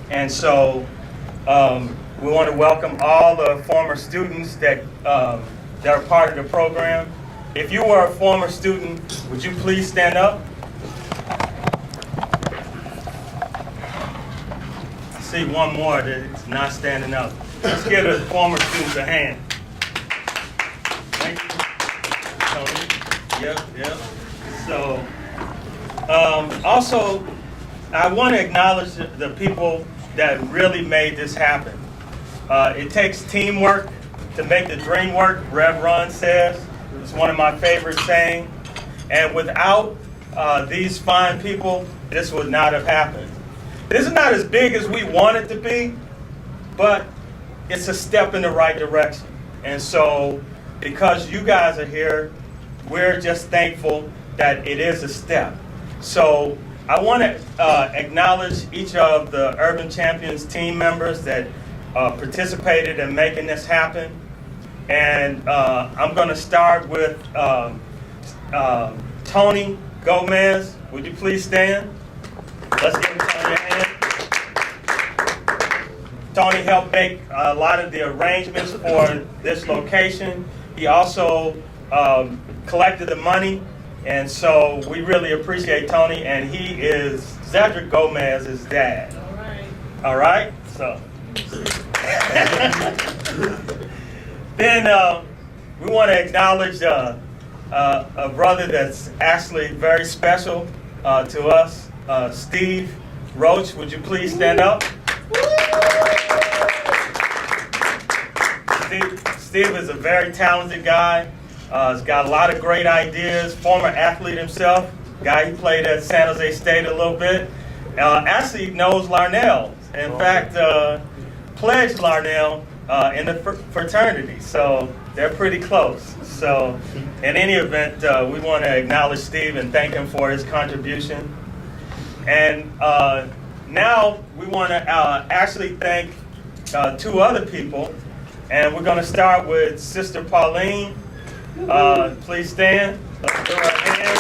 And so we want to welcome all the former students that are part of the program. If you were a former student, would you please stand up? I see one more that's not standing up. Let's give the former students a hand. Thank you, Tony. Yep. So, also, I want to acknowledge the people that really made this happen. It takes teamwork to make the dream work, Rev Ron says. It's one of my favorite sayings. And without these fine people, this would not have happened. This is not as big as we want it to be, but it's a step in the right direction. And so, because you guys are here, we're just thankful that it is a step. So, I want to acknowledge each of the Urban Champions team members that participated in making this happen. And I'm going to start with Tony Gomez. Would you please stand? Let's give Tony a hand. Tony helped make a lot of the arrangements for this location. He also collected the money. And so we really appreciate Tony, and he is Cedric Gomez's dad. All right? So. Then we want to acknowledge a brother that's actually very special to us, Steve Roach. Would you please stand up? Steve is a very talented guy. He's got a lot of great ideas. Former athlete himself. Guy who played at San Jose State a little bit. Actually knows Larnell. In fact, pledged Larnell in the fraternity. So they're pretty close. So in any event, we want to acknowledge Steve and thank him for his contribution. And now we want to actually thank two other people. And we're going to start with Sister Pauline. Please stand. Let's give her a hand.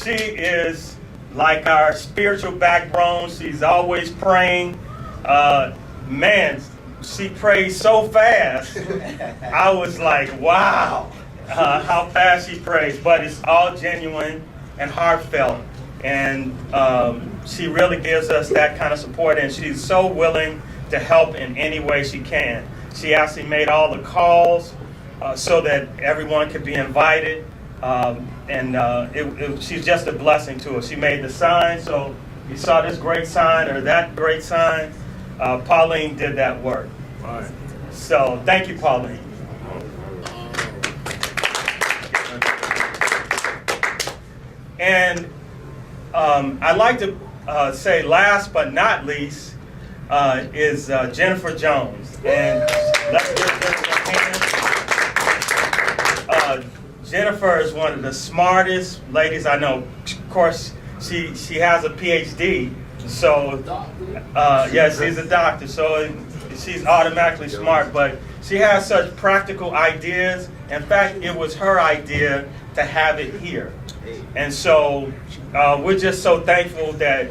She is like our spiritual backbone. She's always praying. Man, she prays so fast. I was like, wow, how fast she prays. But it's all genuine and heartfelt. And she really gives us that kind of support. And she's so willing to help in any way she can. She actually made all the calls so that everyone could be invited. She's just a blessing to us. She made the sign, so you saw this great sign or that great sign. Pauline did that work. Right. So thank you, Pauline. And I'd like to say last but not least is Jennifer Jones. And let's give Jennifer a hand. Jennifer is one of the smartest ladies I know. Of course, she has a PhD. So, she's a doctor. So she's automatically smart. But she has such practical ideas. In fact, it was her idea to have it here. And so we're just so thankful that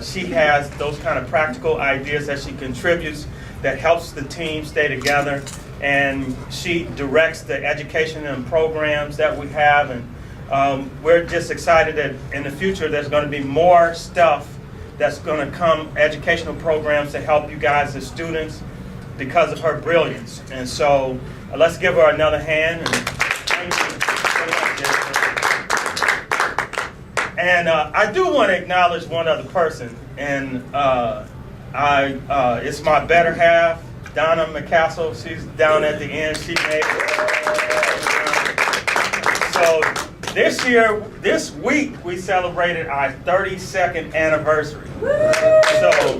she has those kind of practical ideas that she contributes that helps the team stay together. And she directs the education and programs that we have. And we're just excited that in the future there's going to be more stuff that's going to come, educational programs to help you guys as students because of her brilliance. And so let's give her another hand. And thank you so much, Jennifer. And I do want to acknowledge one other person. And it's my better half, Donna McCassell. She's down at the end. She made it. So this week, we celebrated our 32nd anniversary. So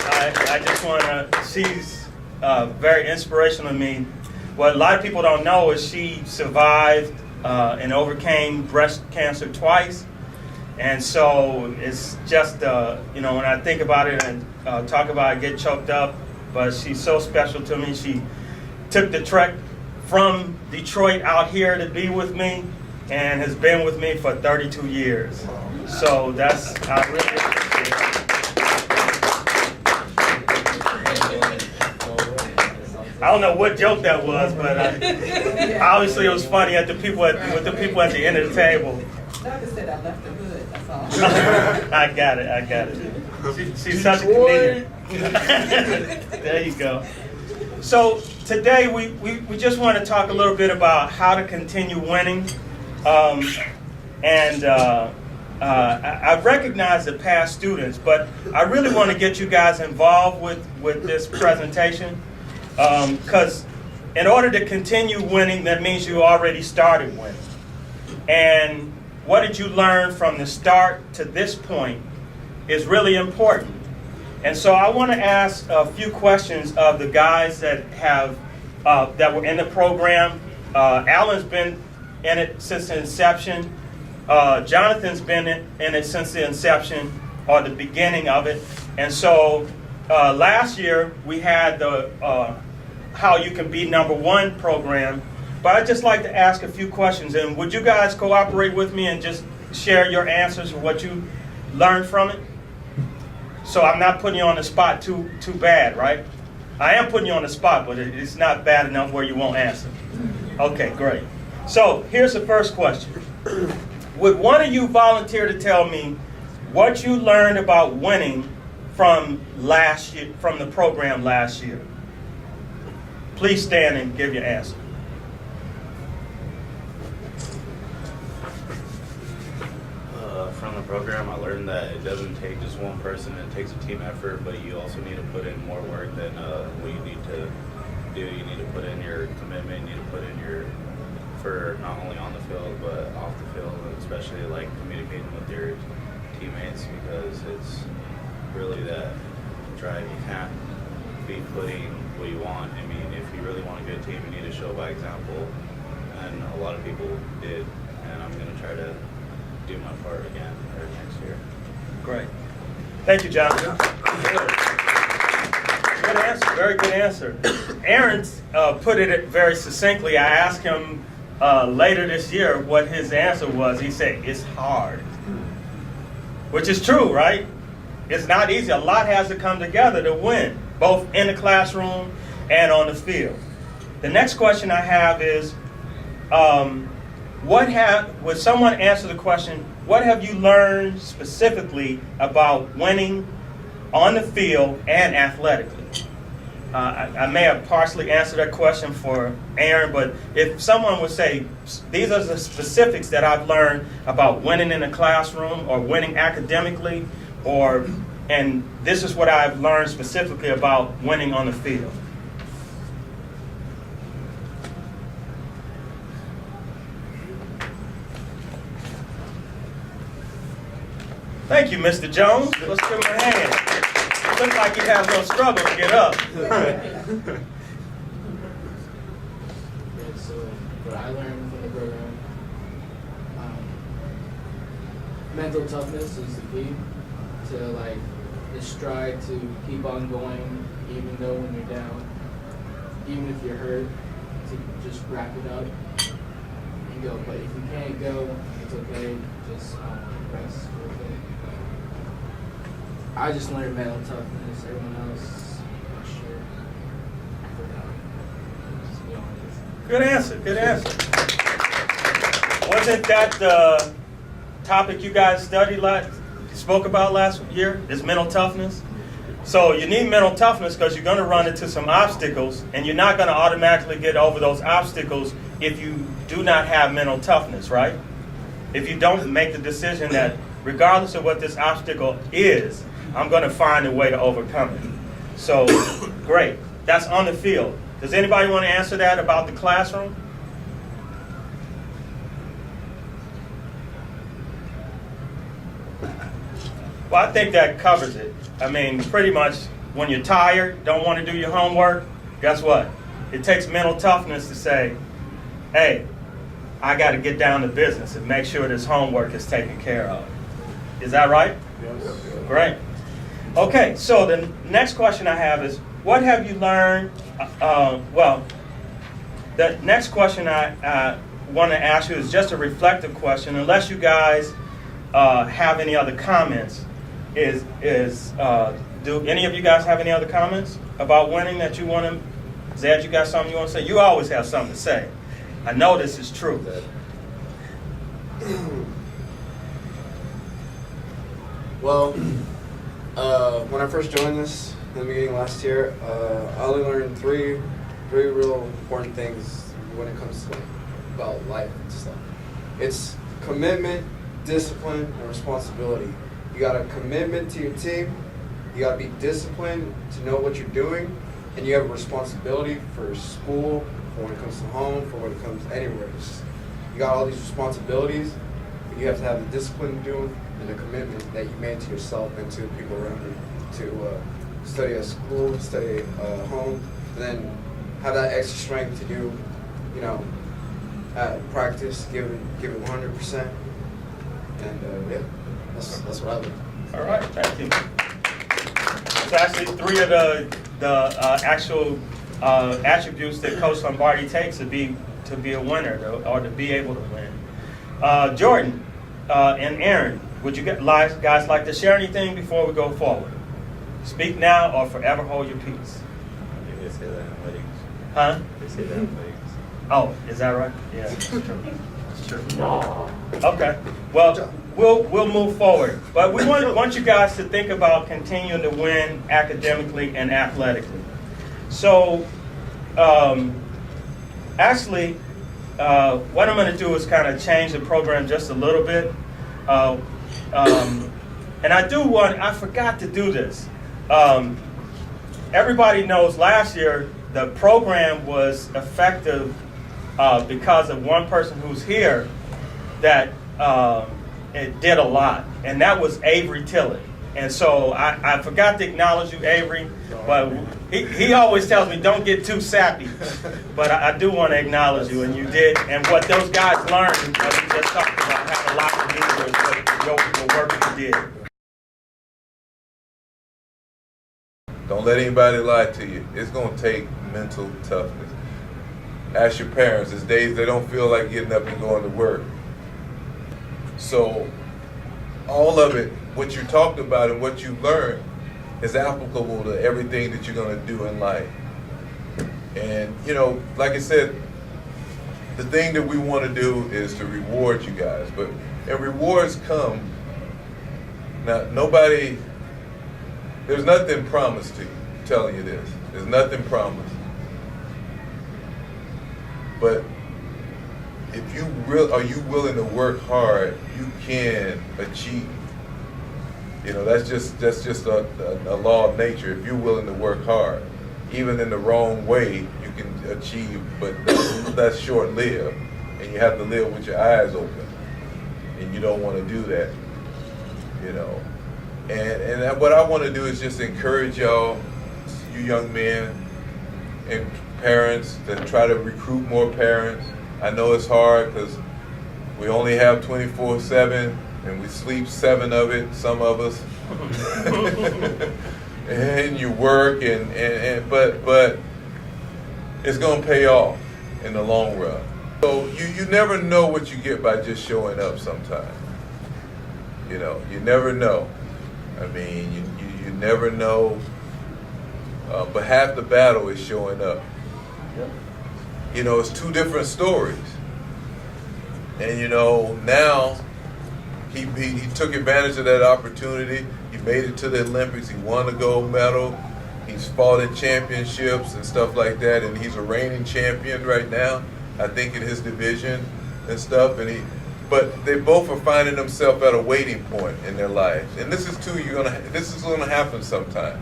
I just want to, she's very inspirational to me. What a lot of people don't know is she survived and overcame breast cancer twice. And so it's just, when I think about it and talk about it, I get choked up. But she's so special to me. She took the trek from Detroit out here to be with me. and has been with me for 32 years. So I really appreciate it. I don't know what joke that was, but obviously it was funny with the people at the end of the table. Doctor said I left the hood, that's all. I got it. She's such a comedian. There you go. So today we just want to talk a little bit about how to continue winning. I recognize the past students, but I really want to get you guys involved with this presentation. Because in order to continue winning, that means you already started winning. And what did you learn from the start to this point is really important. And so I want to ask a few questions of the guys that were in the program. Alan's been in it since the inception. Jonathan's been in it since the inception or the beginning of it. And so last year we had the How You Can Be Number One program. But I'd just like to ask a few questions. And would you guys cooperate with me and just share your answers or what you learned from it? So I'm not putting you on the spot too bad, right? I am putting you on the spot, but it's not bad enough where you won't answer. Okay, great. So here's the first question. Would one of you volunteer to tell me what you learned about winning from last year, from the program last year? Please stand and give your answer. From the program, I learned that it doesn't take just one person, it takes a team effort, but you also need to put in more work than what you need to do. You need to put in your commitment, you need to put in for not only on the field, but off the field, and especially like communicating with your teammates, because it's really that drive. You can't be putting what you want. I mean, if you really want a good team, you need to show by example, and a lot of people did, and I'm going to try to do my part again next year. Great. Thank you, Jonathan. Good answer. Very good answer. Aaron put it very succinctly. I asked him later this year what his answer was. He said, it's hard. Which is true, right? It's not easy. A lot has to come together to win, both in the classroom and on the field. The next question I have is, would someone answer the question, what have you learned specifically about winning on the field and athletically? I may have partially answered that question for Aaron, but if someone would say, these are the specifics that I've learned about winning in the classroom or winning academically, and this is what I've learned specifically about winning on the field. Thank you, Mr. Jones. Let's give him a hand. It looks like he has a little struggle to get up. So what I learned from the program, mental toughness is the key to just strive to keep on going, even though when you're down, even if you're hurt, to just wrap it up and go. But if you can't go, it's okay. Just rest for a bit. I just learned mental toughness. Everyone else, I'm not sure. I forgot. Just be honest. Good answer. Good answer. Wasn't that the topic you guys spoke about last year? Is mental toughness? So you need mental toughness because you're going to run into some obstacles, and you're not going to automatically get over those obstacles if you do not have mental toughness, right? If you don't make the decision that regardless of what this obstacle is, I'm going to find a way to overcome it. So, great. That's on the field. Does anybody want to answer that about the classroom? Well, I think that covers it. I mean, pretty much when you're tired, don't want to do your homework, guess what? It takes mental toughness to say, hey, I got to get down to business and make sure this homework is taken care of. Is that right? Yes. Great. Okay, so the next question I have is, what have you learned? The next question want to ask you is just a reflective question, unless you guys have any other comments. Do any of you guys have any other comments about winning that you want to? Zed, you got something you want to say? You always have something to say. I know this is true. Well, when I first joined this in the beginning last year, I only learned three real important things when it comes to about life and stuff. It's commitment, discipline, and responsibility. You got a commitment to your team, you got to be disciplined to know what you're doing, and you have a responsibility for school, for when it comes to home, for when it comes anywhere. You got all these responsibilities, but you have to have the discipline to do them and the commitment that you made to yourself and to the people around you to study at school, study at home, and then have that extra strength to do, at practice, give it 100%, and yeah, that's what I learned. All right, thank you. It's actually three of the actual attributes that Coach Lombardi takes to be a winner, or to be able to win. Jordan and Aaron, would you guys like to share anything before we go forward? Speak now or forever hold your peace. I think they say that in weddings. Huh? They say that in weddings. Oh, is that right? Yeah, that's true. That's true. Okay. Well, we'll move forward, but we want you guys to think about continuing to win academically and athletically. So, actually, what I'm going to do is kind of change the program just a little bit, and I forgot to do this. Everybody knows last year the program was effective because of one person who's here that it did a lot, and that was Avery Tillett. And so I forgot to acknowledge you, Avery, but he always tells me don't get too sappy. But I do want to acknowledge you, and you did. And what those guys learned, what we just talked about, had a lot to do with the work that you did. Don't let anybody lie to you. It's going to take mental toughness. Ask your parents. There's days they don't feel like getting up and going to work. So all of it, what you talked about and what you learned, is applicable to everything that you're going to do in life. And, like I said, the thing that we want to do is to reward you guys. And rewards come. Now, there's nothing promised to you, I'm telling you this. There's nothing promised. But if are you willing to work hard, you can achieve. That's just a law of nature. If you're willing to work hard, even in the wrong way, you can achieve, but that's short-lived, and you have to live with your eyes open, and you don't want to do that, And what I want to do is just encourage y'all, you young men and parents, to try to recruit more parents. I know it's hard because we only have 24/7 and we sleep 7 of it, some of us. And you work but it's gonna pay off in the long run. So you never know what you get by just showing up sometimes. You never know. I mean, you never know, but half the battle is showing up. It's 2 different stories. And now he took advantage of that opportunity. He made it to the Olympics. He won a gold medal. He's fought in championships and stuff like that, and he's a reigning champion right now, I think, in his division and stuff. But they both are finding themselves at a waiting point in their lives. And this is gonna happen sometime.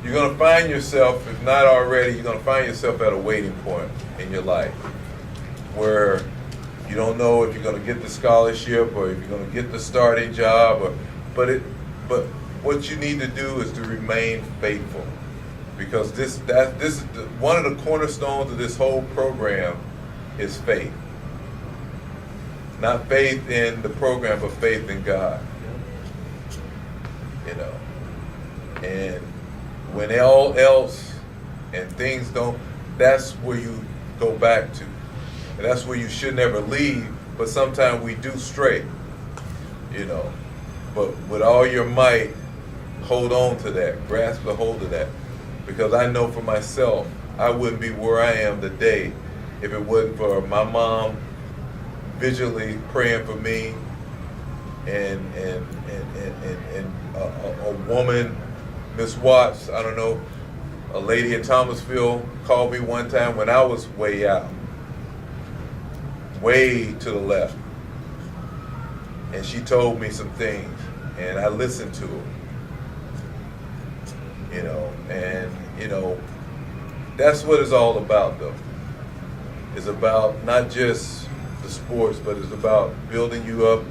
You're gonna find yourself, if not already, you're gonna find yourself at a waiting point in your life where you don't know if you're gonna get the scholarship or if you're gonna get the starting job, but what you need to do is to remain faithful, because this is one of the cornerstones of this whole program is faith. Not faith in the program, but faith in God. And when all else and things don't, that's where you go back to. And that's where you should never leave, but sometimes we do stray, you know. But with all your might, hold on to that, grasp a hold of that. Because I know for myself, I wouldn't be where I am today if it wasn't for my mom vigilantly praying for me and a woman, Miss Watts, I don't know, a lady in Thomasville called me one time when I was way out, way to the left. And she told me some things, and I listened to her. You know, and, you know, that's what it's all about, though. It's about not just the sports, but it's about building you up,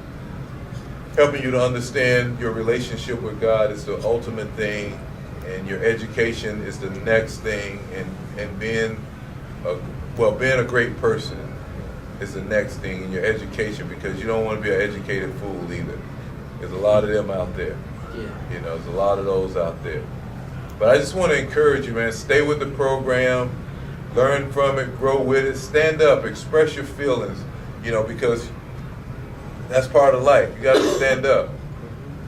helping you to understand your relationship with God is the ultimate thing, and your education is the next thing, and being a great person is the next thing in your education, because you don't want to be an educated fool either. There's a lot of them out there. Yeah. You know, there's a lot of those out there. But I just want to encourage you, man, stay with the program, learn from it, grow with it, stand up, express your feelings, you know, because that's part of life. You got to stand up.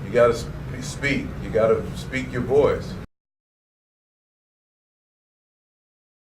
You got to speak. You got to speak your voice.